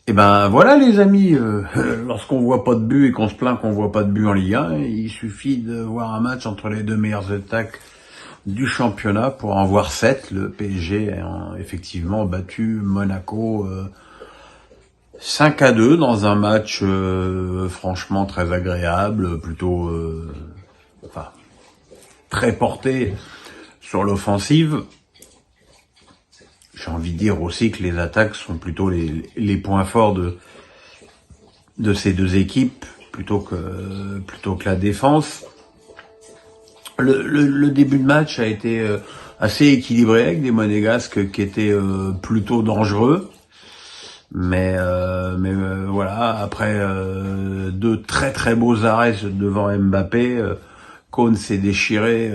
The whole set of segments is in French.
Et ben voilà les amis, lorsqu'on voit pas de but et qu'on se plaint qu'on voit pas de but en Ligue 1, il suffit de voir un match entre les deux meilleures attaques du championnat pour en voir 7. Le PSG a effectivement battu Monaco 5-2 dans un match franchement très agréable, plutôt enfin très porté sur l'offensive. J'ai envie de dire aussi que les attaques sont plutôt les points forts de ces deux équipes plutôt que la défense. Le début de match a été assez équilibré avec des Monégasques qui étaient plutôt dangereux. Mais voilà, après deux très très beaux arrêts devant Mbappé, Koun s'est déchiré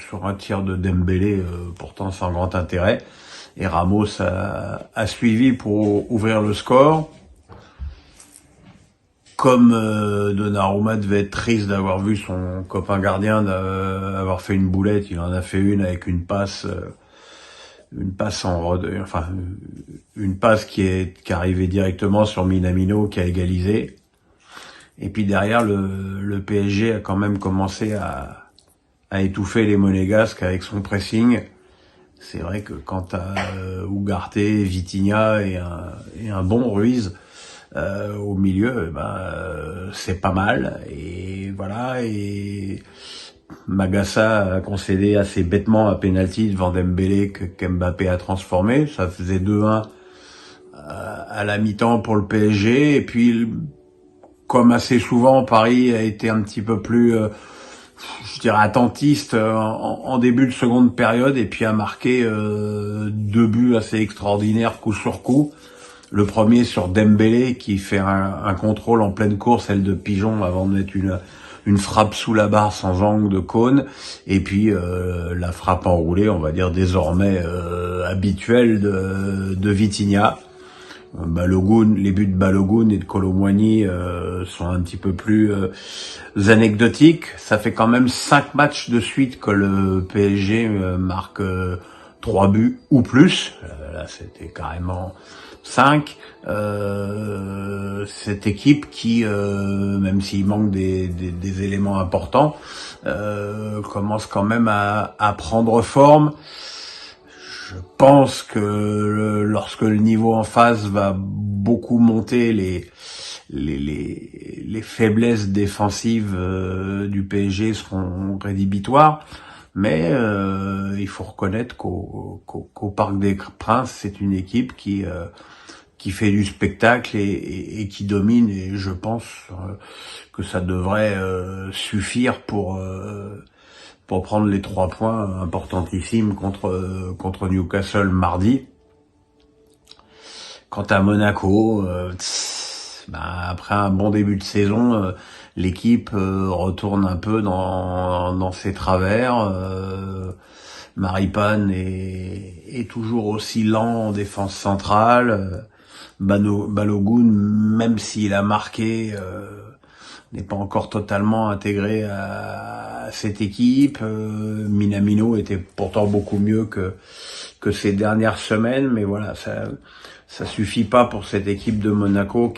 sur un tir de Dembélé, pourtant sans grand intérêt. Et Ramos a suivi pour ouvrir le score. Comme Donnarumma devait être triste d'avoir vu son copain gardien avoir fait une boulette, il en a fait une avec une passe une passe qui arrivait directement sur Minamino qui a égalisé. Et puis derrière, le PSG a quand même commencé à étouffer les Monégasques avec son pressing. C'est vrai que quand t'as Ugarte, Vitinha et un bon Ruiz au milieu, c'est pas mal. Et voilà, et Magassa a concédé assez bêtement un penalty devant Dembélé qu'Mbappé a transformé. Ça faisait 2-1 à la mi-temps pour le PSG. Et puis, comme assez souvent, Paris a été un petit peu plus, je dirais, attentiste en début de seconde période et puis a marqué 2 buts assez extraordinaires coup sur coup. Le premier sur Dembélé qui fait un contrôle en pleine course, aile de pigeon, avant de mettre une frappe sous la barre sans angle de Koun, et puis la frappe enroulée, on va dire désormais habituelle de Vitinha. Balogun, les buts de Balogun et de Kolo Muani sont un petit peu plus anecdotiques. Ça fait quand même 5 matchs de suite que le PSG marque 3 buts ou plus. Là, c'était carrément 5. Cette équipe qui, même s'il manque des éléments importants, commence quand même à prendre forme. Je pense que lorsque le niveau en face va beaucoup monter, les faiblesses défensives du PSG seront rédhibitoires. Mais il faut reconnaître qu'au Parc des Princes, c'est une équipe qui fait du spectacle et qui domine. Et je pense que ça devrait suffire pour prendre les 3 points importantissimes contre Newcastle mardi. Quant à Monaco, après un bon début de saison, l'équipe retourne un peu dans ses travers. Maripane est toujours aussi lent en défense centrale. Balogun, même s'il a marqué, n'est pas encore totalement intégré à cette équipe. Minamino était pourtant beaucoup mieux que ces dernières semaines, mais voilà, ça suffit pas pour cette équipe de Monaco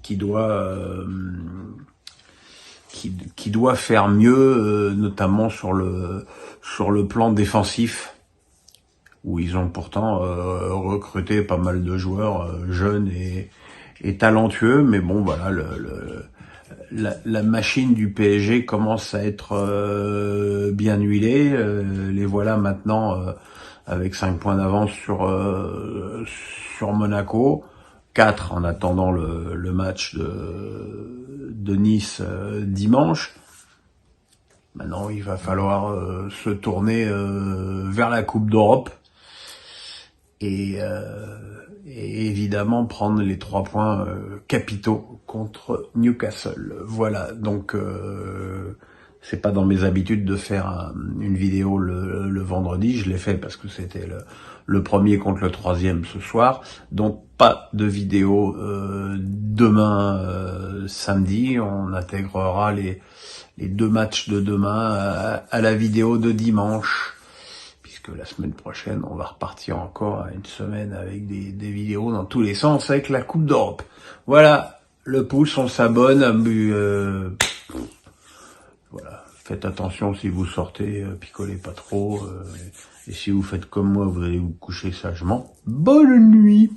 qui doit faire mieux, notamment sur le plan défensif, où ils ont pourtant recruté pas mal de joueurs jeunes et talentueux, mais bon voilà, la machine du PSG commence à être bien huilée. Les voilà maintenant avec 5 points d'avance sur Monaco, 4 en attendant le match de Nice dimanche. Maintenant, il va falloir se tourner vers la Coupe d'Europe et évidemment prendre les 3 points capitaux contre Newcastle. Voilà, donc c'est pas dans mes habitudes de faire une vidéo le vendredi. Je l'ai fait parce que c'était le premier contre le 3e ce soir. Donc pas de vidéo demain samedi. On intégrera les 2 matchs de demain à la vidéo de dimanche, puisque que la semaine prochaine, on va repartir encore à une semaine avec des vidéos dans tous les sens avec la Coupe d'Europe. Voilà, le pouce, on s'abonne. Voilà, faites attention si vous sortez, picolez pas trop. Et si vous faites comme moi, vous allez vous coucher sagement. Bonne nuit!